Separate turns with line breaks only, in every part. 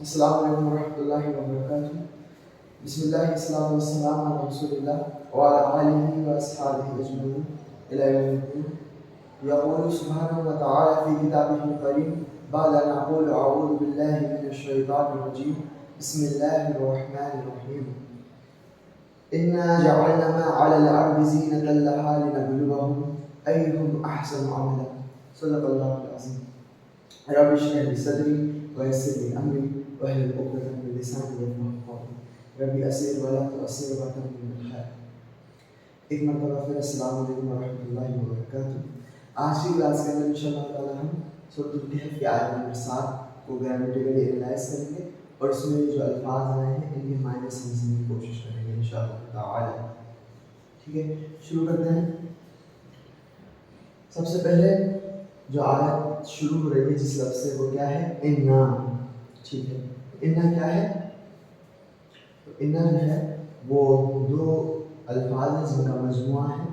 السلام علیکم ورحمۃ اللہ وبرکاتہ. بسم اللہ السلام والسلام علی رسول اللہ وعلی آلہ واصحابہ اجمعین الی یوم الدین. یقول سبحانہ وتعالی فی کتابہ الکریم بعد ان اقول اعوذ باللہ من الشیطان الرجیم بسم اللہ الرحمن الرحیم. انا جعلنا ما علی الارض زینۃ لها لنبلوهم ایہم احسن عملا. صدق اللہ العظیم. رب اشرح لي صدري ويسر لي امري واحلل عقدة من لساني يفقهوا قولي. ربي اسر ولا تؤثر وتمم بالخير. ایک مرتبہ پھر السلام علیکم ورحمۃ اللہ وبرکاتہ. آج کی کلاس کے اندر انشاءاللہ تعالی ہم سورۃ الکہف کی آیت نمبر 7 کو گرامیٹیکلی انالائز کریں گے اور اس میں جو الفاظ آئے ہیں ان کے معنی سمجھنے کی کوشش کریں گے انشاءاللہ تعالی. ٹھیک ہے، شروع کرتے ہیں. سب سے پہلے جو آیت شروع ہو رہی ہے جس لفظ سے وہ کیا ہے؟ انا. ٹھیک ہے، انا کیا ہے؟ تو انا جو ہے وہ دو الفاظ ہیں جن کا مجموعہ ہے.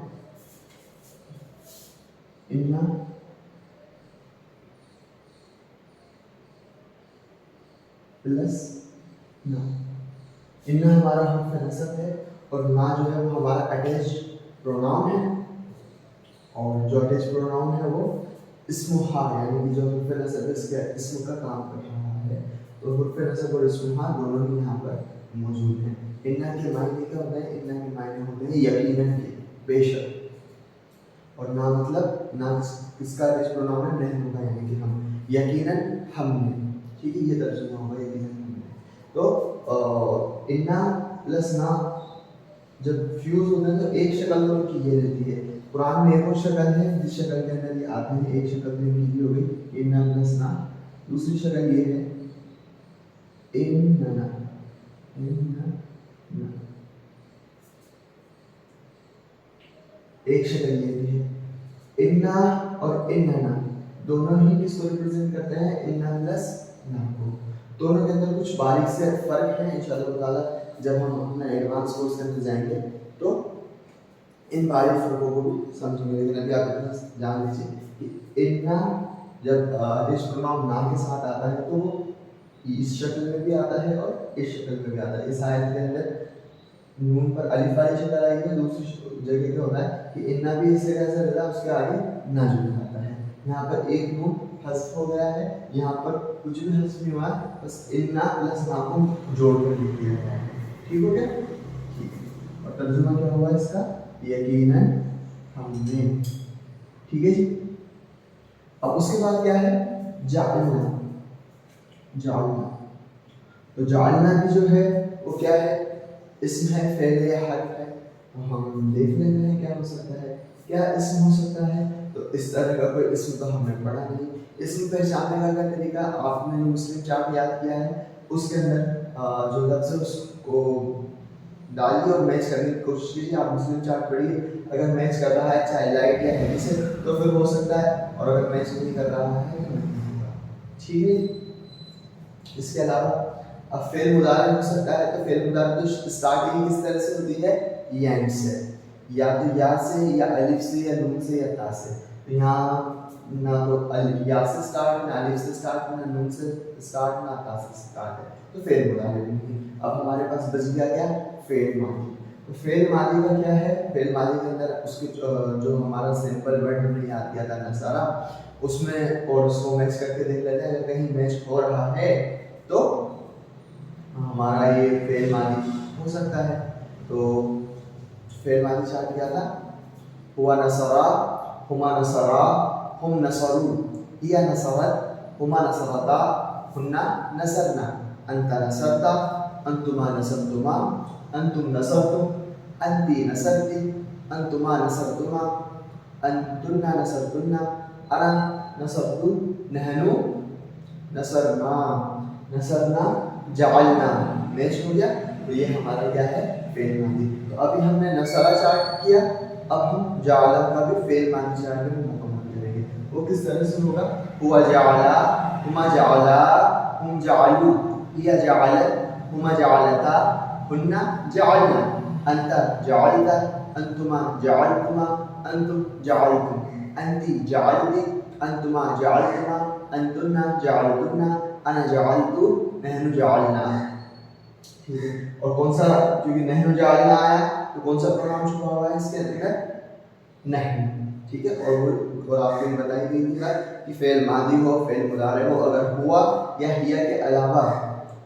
انا پلس نا. انا ہمارا حرف نصب ہے اور نا جو ہے وہ ہمارا اٹیچڈ پروناؤن ہے، اور جو اٹیچ پروناؤن ہے وہ اسم حال یعنی کہ جو حرف نصب اس کے اسم کا کام کر رہا ہے. تو حرف نصب اور اسم حال دونوں ہی یہاں پر موجود ہیں. انا کے معنی کیا ہوتے ہیں؟ انا کے معنی ہوتے ہیں یقیناً کے، بے شک. اور نا مطلب نا کس کا اٹیچ پروناؤن ہے؟ نہیں ہوگا یعنی کہ ہم. یقیناً ہم نے. ٹھیک ہے، یہ ترجمہ ہوگا یقیناً ہم نے. تو انا پلس نا جب فیوز ہوتے ہیں تو ایک شکل تو ان کی یہ رہتی ہے. قرآن میں ایک اور شکل ہے جس شکل کے اندر یہ آتے ہیں. ایک شکل میں ان کی ہو گئی انا پلس نا. دوسری شکل یہ ہے اننا. ایک شکل یہ بھی ہے. انا اور اننا دونوں ہی کس کو ریپرزینٹ کرتے ہیں؟ انا پلس نا کو. دونوں کے اندر کچھ باریک سے فرق ہے انشاءاللہ تعالی. جب ہم اپنا ایڈوانس کورس کے اندر جائیں گے تو ان باریک فرقوں کو بھی سمجھیں گے. لیکن ابھی آپ اتنا جان لیجیے کہ انا جب اس پروناؤن نا کے ساتھ آتا ہے تو وہ اس شکل میں بھی آتا ہے اور اس شکل میں بھی آتا ہے. اس آیت کے اندر نون پر الف والی شکل آئی ہے. دوسری جگہ کیا ہوتا ہے کہ انا بھی اس جگہ سے رہتا ہے، اس کے آگے نا جو آتا ہے. یہاں پر ایک نون حذف ہو گیا ہے، یہاں پر کچھ بھی حذف نہیں ہوا ہے، بس انا پلس نا کو جوڑ کر لکھ دیا گیا ہے. ٹھیک ہو گیا؟ ٹھیک ہے. اور ترجمہ کیا ہوا اس کا؟ یقیناً ہم نے. ٹھیک ہے جی. اب اس کے بعد کیا ہے؟ جعلنا. جعلنا تو جعلنا بھی جو ہے وہ کیا ہے؟ اسم ہے، فعل یا حرف ہے. تو ہم دیکھ لیتے ہیں کیا ہو سکتا ہے. کیا اسم ہو سکتا ہے؟ تو اس طرح کا کوئی اسم تو ہم نے پڑھا نہیں. اسم پہچاننے کا کیا طریقہ؟ آپ نے مسلم چارٹ یاد کیا ہے، اس کے اندر جو لفظ ہے اس کو ڈالیے اور میچ کرنے کی کوشش کیجیے. آپ مسلم چارٹ پڑھیے، اگر میچ کر رہا ہے چاہے لائٹ یا ہیوی سے تو پھر ہو سکتا ہے، اور اگر میچ نہیں کر رہا ہے تو نہیں ہوگا. ٹھیک ہے. اس کے علاوہ اب فعل مضارع ہو سکتا ہے. تو فعل مضارع تو اسٹارٹنگ کس طرح سے ہوتی ہے؟ ین سے، یا تو یا سے یا الف سے یا نون سے یا تا سے. تو یہاں نہ تو یا سے اسٹارٹ، نہ الف سے اسٹارٹ، نہ نون سے اسٹارٹ، نہ تا سے اسٹارٹ ہے. تو فعل مضارع نہیں. اب ہمارے پاس بچ گیا کیا؟ فعل ماضی. تو فعل ماضی کا کیا ہے؟ فعل ماضی کے اندر اس کے جو ہمارا سمپل ورڈ ہم نے یاد کیا تھا نصارہ، اس میں اور اس کو میچ کر کے دیکھ لیتے ہیں. اگر کہیں میچ ہو رہا ہے تو ہمارا یہ فعل ماضی ہو سکتا ہے. تو فعل ماضی چارٹ کیا تھا؟ ہوا نصرا، ہما نصرا، ہم نصروا، ہیا نصرت، ہما نصرتا، ہنا نصرنا، انت نصرتا، انتما نصرتما، انتم نصرتم، انتی نصرتی، انتما نصرتما، انتنا نصرتن، انا نصرت، نحنو نصرنا. نصرنا جعلنا میچ ہو گیا. تو یہ ہمارا کیا ہے؟ فعل ماضی. تو ابھی ہم نے نصرہ چارٹ کیا، اب ہم جعل کا بھی فعل ماضی چارٹ میں مکمل کریں گے. وہ کس طرح سے ہوگا؟ ہوا جعلا، ہما جعلا، ہم جعلوا، ہیا جعلت، ہما جعلتا، ہنا جعلنا، انت جعلتا، انتما جعلتما، انتم جعلتم، انتی جعلتی، انتما جعلتما، انتن جعلتن، انا جعلت، नहनु जालना, ठीक है। और कौन सा, क्योंकि नहनु जालना आया तो कौन सा प्रोनाउन छुपा हुआ है इसके अंदर, नहनु, ठीक है। और आपको बताई गई थी कि फेल मादी हो, फेल मुदारे हो, अगर हुआ या हिया के अलावा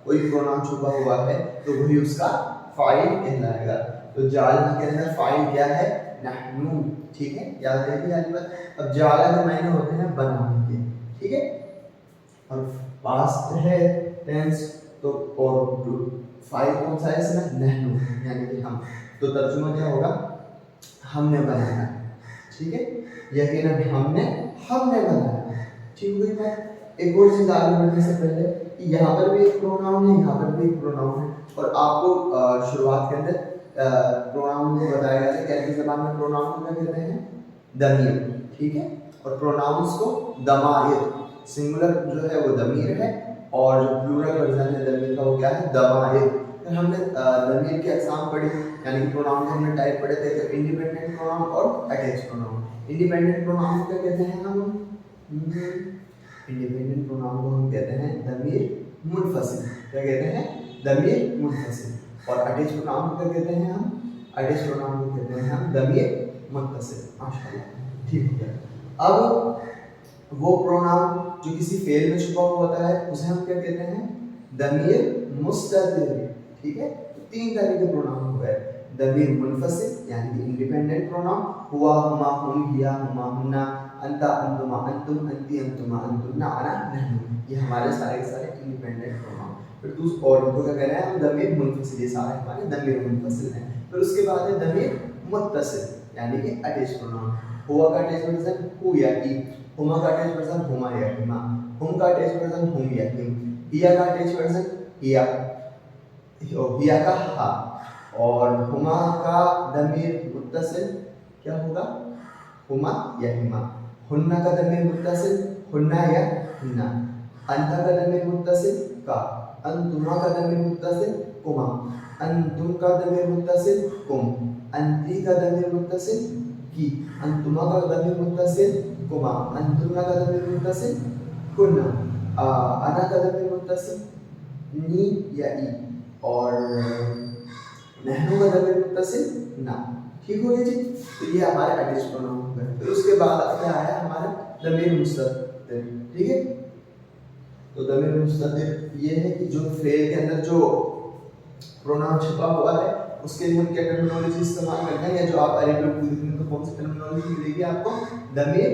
कोई प्रोनाउन छुपा हुआ है तो वही उसका फाइल कहलाएगा। तो जालना के अंदर फाइल क्या है, नहनु, ठीक है, याद रखिए आज बात। अब जाला के मायने होते हैं बनाने के, ठीक है। और पास्ट है टेंस, तो और फाइल कौन सा है इसमें, नहनु, यानी कि हम। तो तर्जुमा क्या होगा, हमने बनाया, ठीक है। यकीनन हमने बनाया, ठीक हो गई बात। एक और चीज आगे बढ़ने से पहले, यहाँ पर भी एक प्रोनाउन है, यहाँ पर भी एक प्रोनाउन है, और आपको शुरुआत के अंदर प्रोनाउन को बताया गया था कि अरबी ज़बान में प्रोनाउन को क्या कहते हैं, दमीर, ठीक है। और प्रोनाउंस को दमाइर, सिंगुलर जो है वो दमीर है, और जो प्लूरल वर्जन है दमीर का वो क्या है, दमाइर। फिर हमने दमीर की अक़साम पढ़ी, यानी कि प्रोनाउन के हमने टाइप पढ़े थे, तो इंडिपेंडेंट प्रोनाउन और अटैच प्रोनाउन। इंडिपेंडेंट प्रोनाउन को क्या कहते हैं हम, इंडिपेंडेंट प्रोनाउन को हम कहते हैं दमीर मुनफसिल, क्या कहते हैं, दमीर मुनफसिल। और अटैच प्रोनाउन को क्या कहते हैं हम, अटैच प्रोनाउन को कहते हैं हम दमीर मुत्तसिल। माशाअल्लाह, ठीक हो गया। अब वो प्रोनाउन जो किसी फेल में छुपा हुआ होता है उसे हम क्या कहते हैं, दमीर मुस्ततिर, ठीक है। तो तीन तरह के प्रोनाउन हुए, दमीर मुनफसिल यानी कि इंडिपेंडेंट प्रोनाउन, हुआ, हुमा, हुम, हिया, हुमा, हुन्ना, अंता, अंतुमा, अंतुम, अंती, अंतुमा, अंतुन्ना, अना, नहनु, ये हमारे सारे के सारे इंडिपेंडेंट प्रोनाउन। फिर दूसरा और इनको क्या कह रहे हैं हम, दमीर मुनफसिल, ये सारे हमारे दमीर मुनफसिल हैं। फिर उसके बाद है दमीर मुत्तसिल यानी कि अटैच प्रोनाउन। हुआ का अटैच वर्जन हु या ही, हुमा का अटैच वर्जन हुमा या हिमा, हुम का अटैच वर्जन हुम या हिम, हिया का अटैच वर्जन हिया, हिया का हा, और हुमा का दमीर मुत्तसिल क्या होगा, हुमा या हिमा, हुन्ना का दमीर मुत्तसिल हुन्ना या हिन्ना, अंता का दमीर मुत्तसिल का, अंतुमा का दमीर मुत्तसिल कुमा, अंतुम का दमीर मुत्तसिल कुम, अंती का दमीर मुत्तसिल की, अंतुमा का दमीर मुत्तसिल कुमा, अंतुन्ना का दमीर मुत्तसिल कुन्ना, अना का दमीर मुत्तसिल नी या ई, और नहनु का दमीर मुत्तसिल ना, ठीक हो गया जी। तो ये हमारे अटैच प्रोनाउन हो गए। फिर उसके बाद क्या आया हमारा दमीर मुस्ततिर, ठीक है। तो दमीर मुस्ततिर ये है कि जो फेल के अंदर जो प्रोनाउन छुपा हुआ है उसके लिए हम क्या टर्मिनोलॉजी इस्तेमाल करते हैं, या जो आप अरबी में लिखेंगे तो कौन सी टर्मिनोलॉजी मिलेगी आपको, दमीर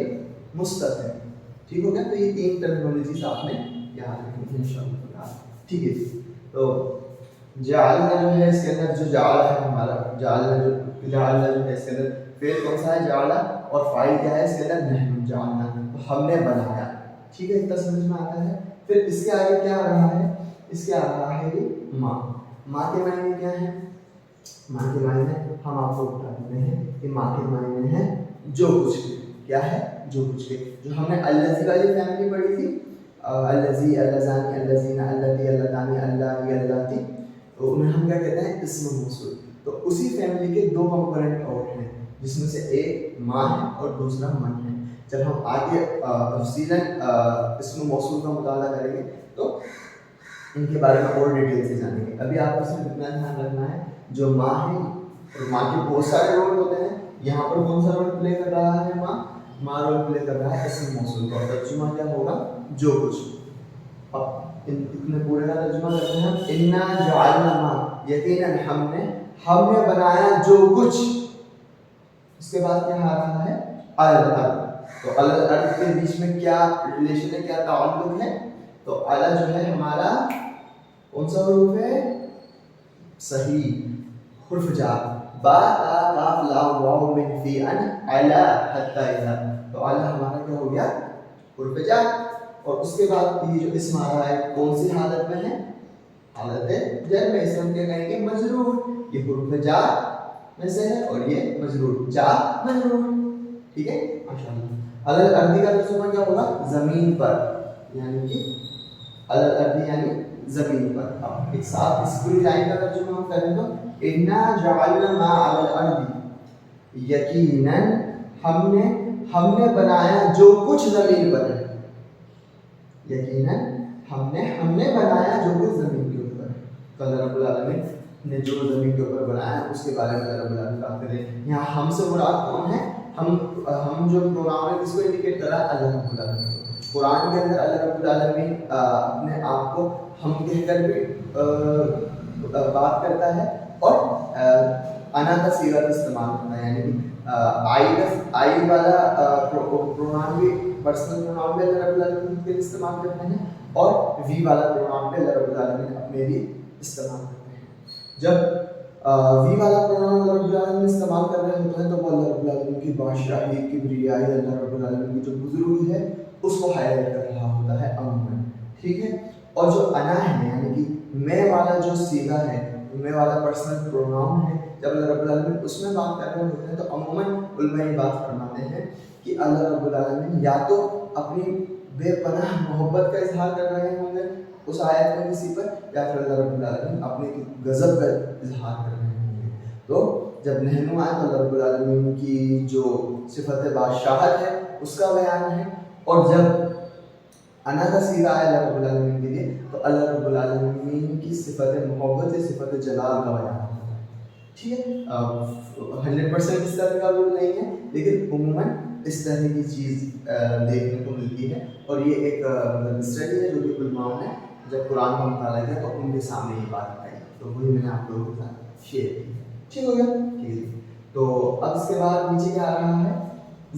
मुस्ततिर, ठीक हो गया। तो ये तीन टर्मिनोलॉजीज आपने याद रखनी है इंशाअल्लाह, ठीक है। तो जालना जो है इसके अंदर जो जाल है हमारा, जालना जो है इसके अंदर फेल कौन सा है, जालना, और फाइल क्या है इसके अंदर, नहनु, जालना, तो हमने बनाया, ठीक है, इतना समझ में आता है। फिर इसके आगे क्या आ रहा है, इसके आ रहा है ये माँ। माँ के मायने क्या है, माँ के मायने हम आपको बता देते हैं कि माँ के मायने हैं जो कुछ के, क्या है, जो कुछ के। जो हमने अल्लज़ी वाली फैमिली पढ़ी थी, अल्लज़ी, अल्लज़ानी, अल्लज़ीना, अल्लती, अल्लतानी, अल्लाही, अल्लाती, तो उन्हें हम क्या कहते हैं, इस्म मौसूल। तो उसी फैमिली के दो कंपोनेंट और हैं, जिसमें से एक माँ है और दूसरा मन है। जब हम आगे तफसीलन इस्म मौसूल का मुताला करेंगे तो इनके बारे में और डिटेल से जानेंगे। अभी आपको सिर्फ इतना ध्यान रखना है, जो माँ है और माँ के बहुत सारे रोल होते हैं, यहाँ पर कौन सा रोल प्ले कर रहा है, माँ रोल प्ले कर रहा है इस्म मौसूल का। तर्जुमा क्या होगा, जो कुछ। अब इतने पूरे का तर्जुमा करते हैं हम, इन्ना जअलना मा, यकीनन हमने बनाया जो कुछ। इसके बाद क्या आ रहा है, अल अर्द। तो अल अर्द के बीच में क्या रिलेशन है, क्या ताल्लुक है, तो अला जो है हमारा कौन सा हुरूफ है, सही हुर्फ जार, बा ता काफ लाम वाव मिन फी अन अला हत्ता इला। तो अला हमारा क्या हो गया, हुर्फ जार। और उसके बाद ये जो इसम आ रहा है कौन सी हालत में है, हालत जर में। इसम क्या कहेंगे, मजरूर। ये हुर्फ जार में से है और ये मजरूर, जार मजरूर, ठीक है माशाअल्लाह। अलल अर्दी का तर्जुमा क्या होगा, जमीन पर, यानी कि अलल अर्दी यानी जमीन पर। अब एक साथ इस पूरी लाइन का तर्जुमा हम करें तो, इन्ना जअलना मा अलल अर्दी, यकीनन हमने बनाया जो कुछ जमीन पर है, यकीनन हमने बनाया जो कुछ ज़मीन के ऊपर। तो अल्लाह रब्बुल आलमीन ने जो ज़मीन के ऊपर बनाया उसके बारे में अल्लाह रब्बुल आलमीन बात कर रहे हैं। यहाँ हमसे मुराद कौन है? हम जो प्रोनाउन है किसको इंडिकेट कर रहा है? अल्लाह रब्बुल आलमीन को। कुरान के अंदर अल्लाह रब्बुल आलमीन अपने आप को हम कहकर भी बात करता है और अना का सीगा भी इस्तेमाल करता है, यानी कि आई वाला प्रोनाउन भी, पर्सनल प्रोनाउन भी अल्लाह रब्बुल आलमीन के लिए इस्तेमाल करते हैं और वी वाला प्रोनाउन भी अल्लाह रब्बुल आलमीन अपने लिए इस्तेमाल करते हैं। जब वी वाला प्रोनाउन अल्लाह रब्बुल आलमीन इस्तेमाल कर रहे होते हैं तो वो अल्लाह रब्बुल आलमीन की बादशाही, किब्रियाई, अल्लाह रब्बुल आलमीन की जो बुजुर्गी है उसको हाईलाइट कर रहा होता है अमूमन, ठीक है। और जो अना है यानी कि मैं वाला जो सीगा है, मैं वाला पर्सनल प्रोनाउन है, जब अल्लाह रब्बुल आलमीन उसमें बात कर रहे होते हैं तो अमूमन उलमा ये बात फरमाते हैं कि अल्लाह रब्बुल आलमीन या तो अपनी बेपनाह मोहब्बत का इजहार कर रहे होंगे उस आयत में किसी पर, या फिर अल्लाह रब्बुल आलमीन अपने गज़ब का इजहार कर रहे होंगे। तो जब नहनु आए तो अल्लाह रब्बुल आलमीन की जो सिफत बादशाहत है उसका बयान है, और जब अना का सीगा है अल्लाह रब्बुल आलमीन के लिए तो अल्लाह रब्बुल आलमीन की सिफत मोहब्बत, सिफत जलाल का बयान होता है, ठीक है। 100% इस तरह का रूल नहीं है, लेकिन उम्मन इस तरह की चीज़ देखने को मिलती है। और ये एक स्टडी है जो कि उलमाओं ने जब कुरान का मुताला किया तो उनके सामने ये बात आई, तो वही मैंने आप लोगों के साथ शेयर की। ठीक हो गया, ठीक है। तो अब इसके बाद नीचे क्या आ रहा है?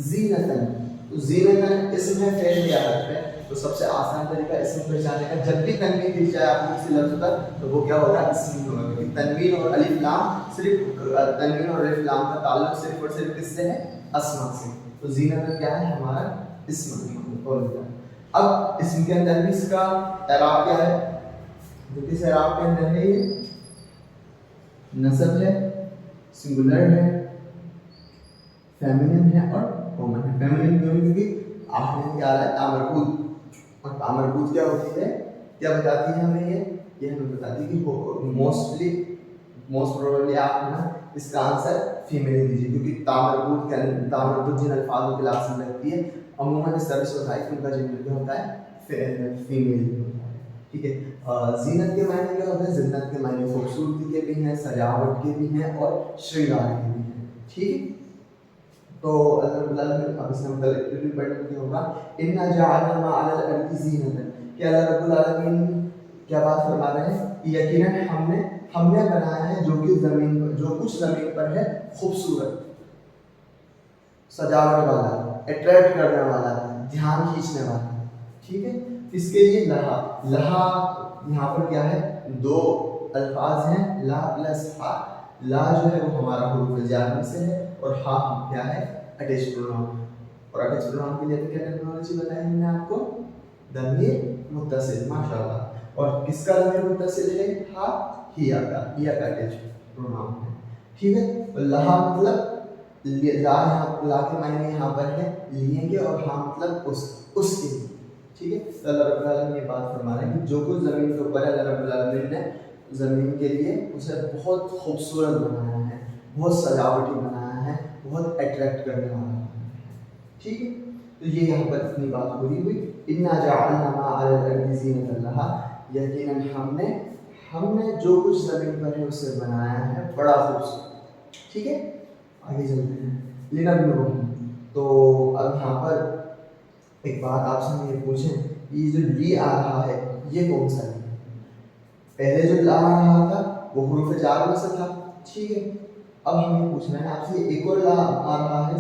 ज़ीनतन। तो ज़ीनतन इसम है, फेल या हर्फ है, तो सबसे आसान तरीका इसम पहचानने का, जब भी तनवीन दिख जाए आपको किसी लफ्ज़ पर तो वो क्या होगा? इसम होगा, क्योंकि तनवीन और अलिफ लाम सिर्फ तनवीन और अलिफ लाम का ताल्लुक सिर्फ और सिर्फ किससे है? अस्मा से। तो ज़ीनतन क्या है? हमारा इसम। अब इसम के अंदर भी इसका एराब क्या है? जो किस एराब के अंदर है? ये नसब है, सिंगुलर है, फेमिनिन है और कॉमन है। फेमिनिन क्यों? क्योंकि आखिर में क्या आ रहा है? तामरकूत। और तामरकूत क्या होती है, क्या बताती है हमें? ये हमें बताती है कि मोस्ट प्रोबेबली आप ना इसका आंसर फीमेल दीजिए, क्योंकि तामरकूत जिन अल्फाजों के लास्ट में लगती है अमूमन इस तरह से होता है कि उनका जेंडर क्या होता है? फीमेल होता है, ठीक है। जीनत के मायने क्या होते हैं? जिन्नत के मायने खूबसूरती के भी हैं, सजावट के भी हैं और श्रृंगार के भी हैं, ठीक है। तो अल्लाह रब्बुल आलमीन, अब इसमें कलेक्टिवली पढ़ने की होगा, इन्ना जअलना मा अलल अर्दि ज़ीनतन, कि अल्लाह रब्बुल आलमीन क्या बात फरमा रहे हैं? यकीनन हमने बनाया है जो कुछ ज़मीन पर है खूबसूरत, सजावट वाला, अट्रैक्ट करने वाला, ध्यान खींचने वाला, ठीक है। इसके लिए लहा यहाँ पर क्या है? दो अल्फाज हैं, ला प्लस हा। ला जो है वो हमारा हुरूफ जार में से है और हा क्या है? Attach pronoun. और अटैच प्रोनाउन के लिए क्या टेक्नोलॉजी बताई हमने आपको? दमीर मुत्तसिल, माशाअल्लाह। और किसका दमीर मुत्तसिल है? हा, हिया का अटैच प्रोनाउन है, ठीक है। तो लहा मतलब ला के मायने यहाँ पर है लिए के, और हाँ मतलब उसके, ठीक है। तो अल्लाह रब्बुल आलमीन ये बात फरमा रहे हैं कि जो कुछ ज़मीन के ऊपर है अल्लाह रब्बुल आलमीन ने ज़मीन के लिए उसे बहुत खूबसूरत बनाया है, बहुत सजावटी बनाया है, बहुत अट्रैक्ट करने वाला है, ठीक है। तो ये यहाँ पर इतनी बात पूरी हुई। इन्ना जअलना मा अलल अर्दि ज़ीनतन लहा, यकीनन हमने जो कुछ ज़मीन पर है उसे बनाया है बड़ा खूबसूरत, ठीक है। आगे चलते हैं। लिनब्लुहुम। तो अब यहाँ पर एक बात आपसे हम ये पूछें, ये जो ली आ रहा है ये कौन सा है? पहले जो ला आ रहा था वो हुरूफ जार में से था, ठीक है। अब हमें पूछना है आपसे, एक और ला आ रहा है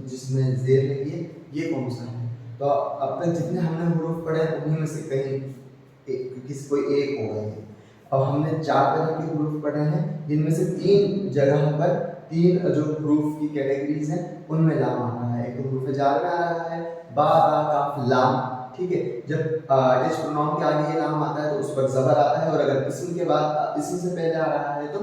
जिसमें ज़ेर लगी है, ये कौन सा है? तो अब तक जितने हमने हुरूफ पढ़े उन्हीं में से कहीं कोई एक होगा ये। अब हमने 4 तरह के हुरूफ पढ़े हैं, जिनमें से 3 जगह पर 3 जो हुरूफ की कैटेगरीज हैं उनमें लाम आ रहा है। एक तो हुरूफ जार में आ रहा है, बा ता काफ लाम, ठीक है। जब अटैच प्रोनाउन के आगे ये लाम आता है तो उस पर ज़बर आता है, और अगर इसम के बाद इसम से पहले आ रहा है तो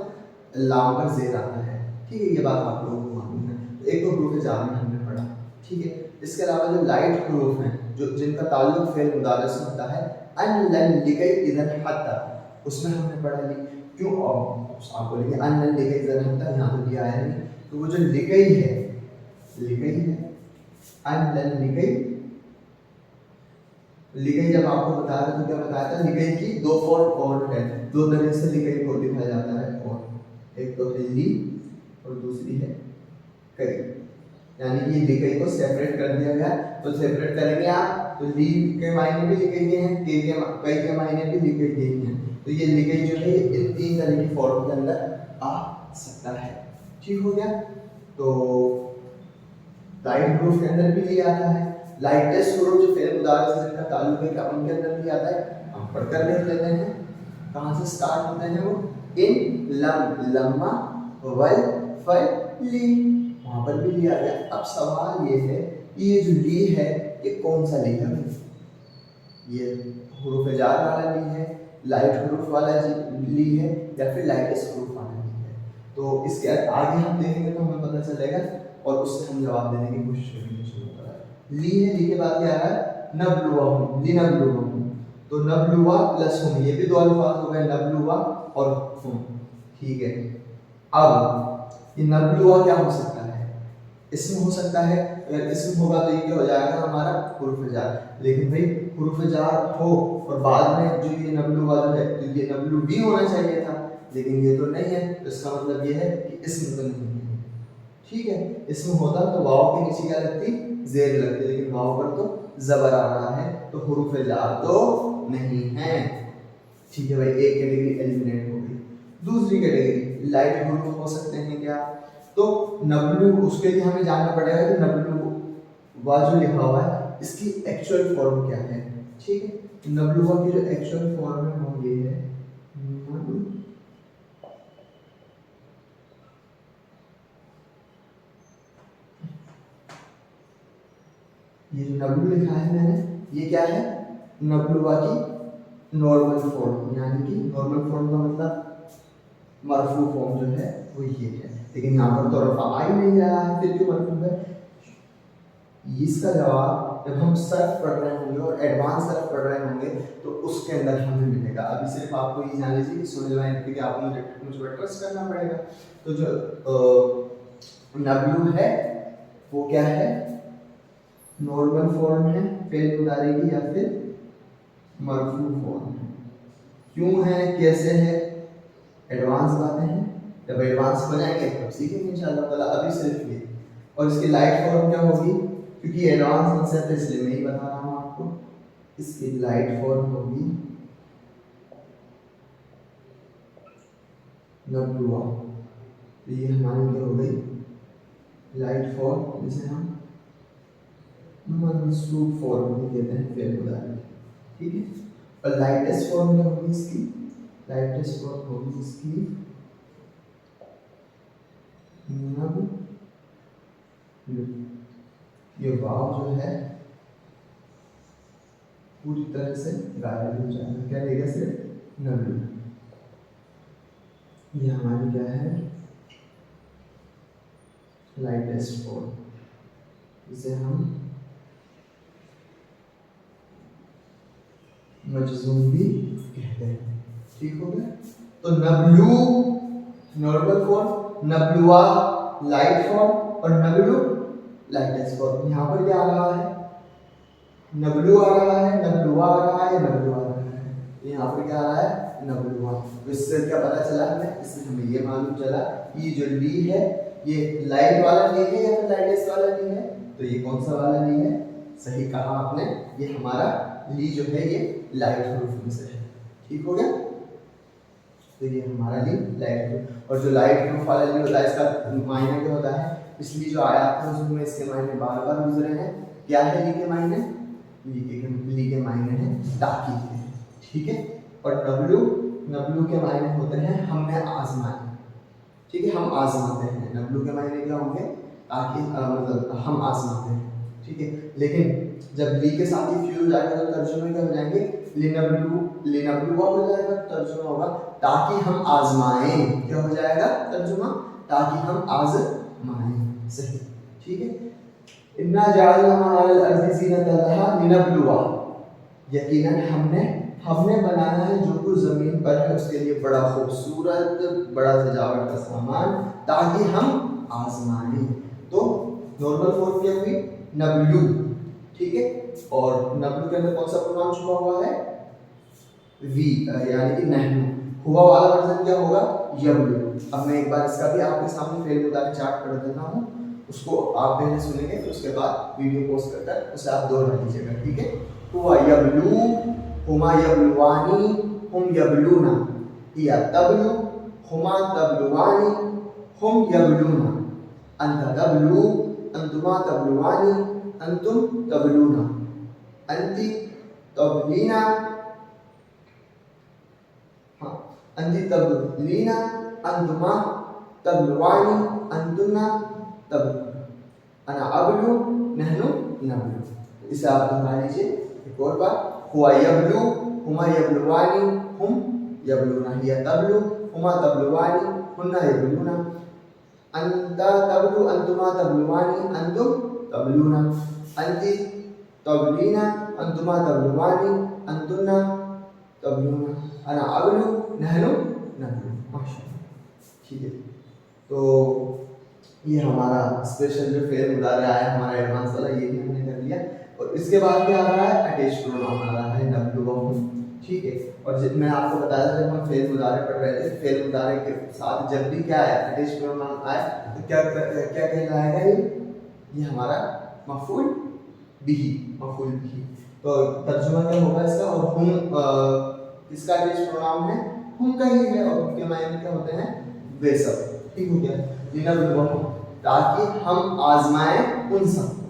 लाम पर ज़ेर आता है, ठीक है। ये बात आप लोगों को मालूम है। तो एक तो हुरूफ जार में हमने पढ़ा, ठीक है। इसके अलावा जो लाइट हुरूफ हैं जो जिनका ताल्लुक फ़ेल मुदारिअ से होता है, अन लन लिकै इज़न हत्ता, उसमें हमने पढ़ा ली क्यों? आप बोलेंगे अन लन लिकै इज़न हत्ता, यहाँ तो लिया है नहीं, तो वो जो लिकै है अन लन लिकै लिगई जब आपको बताया था तो क्या बताया था, लिगई की दो फॉर्म और है, दो तरह से लिगई को दिखाया जाता है, और एक तो है ली और दूसरी है कई, यानी कि लिगई को सेपरेट कर दिया गया। तो सेपरेट करेंगे आप तो ली के मायने भी लिखे गए हैं, कई के मायने भी लिखे गए हैं। तो ये लिगई जो है इन तीन तरह की फॉर्म के अंदर आ सकता है। ठीक हो गया। तो लाइट ग्रुप के अंदर भी ली आता है, लाइटेस्ट ग्रुप जो फेल उदाहरण से जिनका ताल्लुक है क्या उनके अंदर भी आता है। हम पढ़कर देख लेते हैं कहाँ से स्टार्ट होते हैं वो, इन लम लम्मा वल फल ली, वहां पर भी ली आ गया। अब सवाल ये है ये जो ली है ये कौन सा ली है भाई, ये हुरूफ जार वाला ली है, लाइट हुरूफ वाला ली है, या फिर लाइटेस्ट हुरूफ वाला ली है। तो इसके आगे हम देखेंगे तो हमें पता चलेगा और उससे हम जवाब देने की कोशिश करेंगे। शुरू करें ली है, ली के बाद क्या आ रहा है नबलुवा, ली नबलुवा। तो नबलुवा प्लस हुम, ये भी दो अल्फाज हो गए नबलुवा और हुम। ठीक है। अब ये नबलुवा क्या हो सकता है, इसम हो सकता है। अगर इसम होगा तो ये क्या हो जाएगा हमारा हुरूफ जार, लेकिन भाई हुरूफ जार हो और बाद में जो ये नबलुवा जो है तो ये नबलु भी होना चाहिए था, लेकिन ये तो नहीं है। तो इसका मतलब ये है कि इसम तो नहीं है। ठीक है। इसम होता तो वाव के नीचे क्या लगती, जेर लगती, लेकिन वाव पर तो जबर आ रहा है तो हुरूफ जार तो नहीं है। ठीक है भाई, एक कैटेगरी एलिमिनेट हो गई। दूसरी कैटेगरी लाइट हुरूफ हो सकते हैं क्या, तो नबलू, उसके लिए हमें जानना पड़ेगा कि नबलू वा जो लिखा हुआ है इसकी एक्चुअल फॉर्म क्या है। ठीक है। नबलू वा की जो एक्चुअल फॉर्म है वो ये है ये जो नबलू लिखा है मैंने, ये क्या है नबलू वा की नॉर्मल फॉर्म, यानी कि नॉर्मल फॉर्म का मतलब मरफू फॉर्म जो है वो ये है, लेकिन यहाँ पर तो रफा आ ही नहीं रहा है, फिर क्यों मरफू है। इसका जवाब जब हम सर्फ पढ़ रहे होंगे और एडवांस सर्फ पढ़ रहे होंगे तो उसके अंदर हमें मिलेगा। अभी सिर्फ आपको ये जान लीजिए कि सुने लाइन पे कि आपको मुझ पर ट्रस्ट करना पड़ेगा। तो जो नबलू है वो क्या है, नॉर्मल फॉर्म है फेल मुदारी की या फिर मरफू फॉर्म है। क्यों है, कैसे है, एडवांस बातें हैं, जब एडवांस हो जाएंगे तब सीखेंगे इंशाल्लाह ताला। अभी सिर्फ ये, और इसकी लाइट फॉर्म क्या होगी, क्योंकि एडवांस कॉन्सेप्ट है इसलिए मैं ही बता रहा हूँ आपको। इसकी लाइट फॉर्म होगी नबलुआ। तो ये हमारी क्या हो गई लाइट फॉर्म, जिसे हम मंसूब फॉर्म भी कहते हैं फेल मुदारी। ठीक है। और लाइटेस्ट फॉर्म क्या होगी इसकी, लाइटेस्ट फॉर्म होगी इसकी नब, ये वाव जो है पूरी तरह से गायब हो जाएगा, क्या रहेगा सिर्फ नबलू। ये हमारी क्या है लाइटेस्ट फॉर्म, इसे हम मजजूम भी कहते हैं। ठीक हो गया। तो नबलू नॉर्मल फॉर्म, नबलुआ लाइट फॉर्म और नबलू लाइटेस्ट फॉर्म। यहाँ पर क्या आ रहा है, नबलू आ रहा है, नबलुआ आ रहा है, नबलू आ रहा है। यहाँ पर क्या आ रहा है नबलुआ। तो इससे क्या पता चला हमें, इससे हमें ये मालूम चला ये जो ली है ये लाइट वाला ली है या फिर लाइटेस्ट वाला ली है। तो ये कौन सा वाला ली है, सही कहा आपने, ये हमारा ली जो है ये लाइट हुरूफ में से है। ठीक हो गया। तो ये हमारा ली लाइट हुरूफ, और जो लाइट हुरूफ वाला ली होता है इसका मायना क्या होता है, पिछली जो आयत है उसमें इसके मायने बार बार गुजरे हैं। क्या है ली के मायने, ली के मायने हैं ताकीद है। ठीक है। और नबलू, नबलू के मायने होते हैं हमने आजमाया। ठीक है, हम आजमाते हैं। नबलू के मायने क्या होंगे, ताकि मतलब हम आजमाते हैं। ठीक है। लेकिन जब ली के साथ ही फ्यूज आएगा तो तर्जुमे क्या हो जाएंगे, लिनबलू, लिनबलुआ हो जाएगा, तर्जुमा होगा ताकि हम आजमाएं। क्या हो जाएगा तर्जुमा, ताकि हम आजमाएं। सही। ठीक है। इन्ना जअलना मा अलल अर्ज़ि ज़ीनतन लहा लिनबलुआ, यकीनन हमने बनाया है जो कुछ जमीन पर है उसके लिए बड़ा खूबसूरत, बड़ा सजावट का सामान, ताकि हम आजमाएं। तो नॉर्मल फॉर्म क्या हुई नबलू, ठीक है। और नब्लू के अंदर कौन सा प्रोनाउन छुपा हुआ है, वी, यानी कि नहनु। हुआ वाला वर्जन क्या होगा, यबलू। अब मैं एक बार इसका भी आपके सामने फेल मुताबिक चार्ट कर देता हूँ, उसको आप पहले सुनेंगे फिर उसके बाद वीडियो पोस्ट कर उसे आप दोहरा लीजिएगा, ठीक है। हुआ यबलू, हुमा यबलुवानी, हुम यबलूना, हिया तबलू, हुमा तबलुवानी, हुम यबलूना, अंता तबलू, अंतुमा तबलुवानी, अंतुम तबलूना, अंती तबलीना, हाँ, अंती तबलीना, अंतुमा तबलुवानी, अंतुन्ना तबलूना, अना अबलू, नहनु नबलू। इसे आप दोहरा लीजिए एक और बार। हुआ यबलू, हुमा यबलुवानी, हुम यबलूना, हिया तबलू, हुमा तबलुवानी, हुन्ना यबलूना, अंता तबलू, अंतुमा तबलुवानी, अंतुम तबलूना, अंती तबलीना, अंतुमा तबलुवानी, अंतुन्ना तबलूना, अना अबलू, नहनु नबलू। माशाअल्लाह, ठीक है। तो ये हमारा स्पेशल जो फेल मुदारे आया हमारा एडवांस वाला, ये भी हमने कर लिया। और इसके बाद क्या आ रहा है, अटैच प्रोनाउन आ रहा है, नब्लू व हुम, ठीक है। और मैं आपको बताया था जब हम फेल मुदारे पढ़ रहे थे, फेल मुदारे के साथ जब भी क्या है, अटैच प्रोनाउन आए तो क्या कहलाएगा, ये हमारा मफूल बिही, मफूल बिही। तो तर्जुमा क्या होगा इसका, और हुम किसका अटैच प्रोनाउन है, हुम का ही है, और उनके मायने क्या होते हैं, वे सब, ठीक हो गया। लिनब्लुवहुम, ताकि हम आजमाएं उन सबको,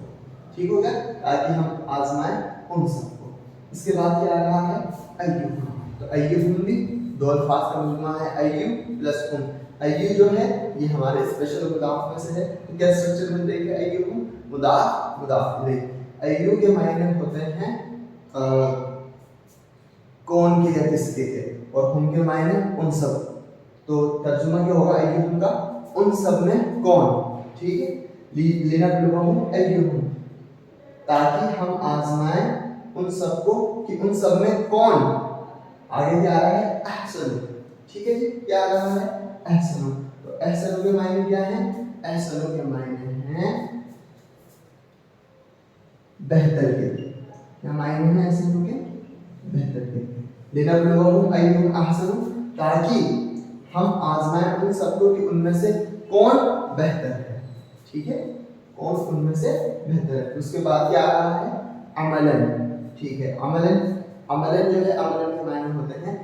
ठीक हो गया, ताकि हम आजमाएं उन सबको। इसके बाद क्या आ रहा है, अय्युम। तो अय्युम भी दो अल्फाज का मजमूआ है, अय्यु प्लस उम। अय्यु जो है ये हमारे स्पेशल मुदाफ में से है। तो क्या स्ट्रक्चर बनते हैं, अय्युम मुदाफ मुदाफ इलैह। अय्यु के मायने होते हैं कौन के या किसके के, और हुम के मायने उन सब। तो तर्जुमा क्या होगा अय्युम का, उन सब में कौन, ठीक है। लिनब्लुवहुम अय्युहुम, ताकि हम आजमाएं उन सबको कि उन सब में कौन, आगे क्या आ रहा है, अहसन, ठीक है जी, क्या आ रहा है, अहसन। तो अहसन के मायने क्या है, अहसन के मायने हैं बेहतर के, क्या मायने हैं अहसन के, बेहतर के। लिनब्लुवहुम अय्युहुम अहसन, ताकि हम आजमाएं उन सबको कि उनमें से कौन बेहतर है, ठीक है, कौन उनमें से बेहतर है। उसके बाद क्या आ रहा है, अमलन, ठीक है। अमलन, अमलन जो है, अमलन के मायने होते हैं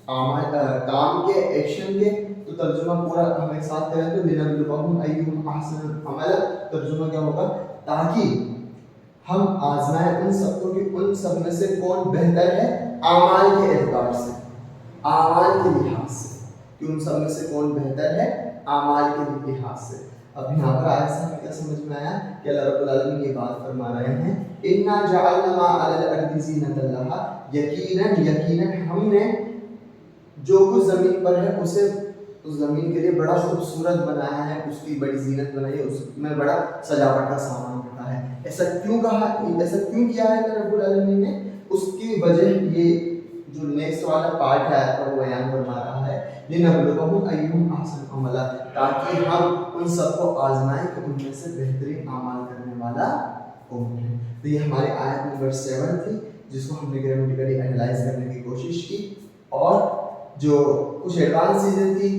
काम के, एक्शन के। तो तर्जुमा पूरा हम एक साथ करें तो लिनब्लुवहुम अय्युहुम अहसन अमलन, तर्जुमा क्या होगा, ताकि हम आजमाएं उन सबको कि उन सब में से कौन बेहतर है, आमाल के एतबार से, आमाल के लिहाज से, कि उन सब में से कौन बेहतर है आमाल के लिहाज से। अब यहाँ पर आयत से हमें क्या समझ में आया कि अल्लाह रब्बुल आलमीन ये बात फरमा रहे हैं, इन्ना जअलना मा अलल अर्दि ज़ीनतन लहा, यकीनन यकीनन हमने जो कुछ ज़मीन पर है उसे उस ज़मीन के लिए बड़ा खूबसूरत बनाया है, उसकी बड़ी जीनत बनाई है, उसमें बड़ा सजावट का सामान रखा है। ऐसा क्यों कहा, ऐसा क्यों किया है अल्लाह रब्बुल आलमीन ने, उसकी वजह ये जो नेक्स्ट वाला पार्ट है आयत वो बयान फरमा रहा है, लिनब्लुवहुम अय्युहुम अहसन अमला, ताकि हम उन सबको आजमाएं कि उनमें से बेहतरीन अमाल करने वाला कौन है। तो ये हमारी आयत नंबर 7 थी, जिसको हमने ग्रामेटिकली एनालाइज करने की कोशिश की, और जो कुछ एडवांस चीज़ें थी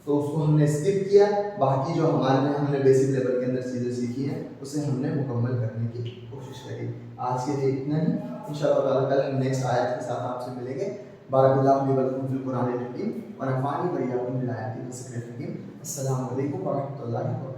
तो उसको हमने स्किप किया, बाकी जो हमने बेसिक लेवल के अंदर चीज़ें सीखी हैं उसे हमने मुकम्मल करने की कोशिश करी। आज के लिए इतना ही, इंशाअल्लाह ताला कल हम नेक्स्ट आयत के साथ आपसे मिलेंगे। बारकल्लाहु ली व लकुम फिल कुरानिल हकीम व नफ़अनी व इय्याकुम बिल आयाति व ज़िक्रिल हकीम। अस्सलामु अलैकुम व रहमतुल्लाहि व बरकातुहू।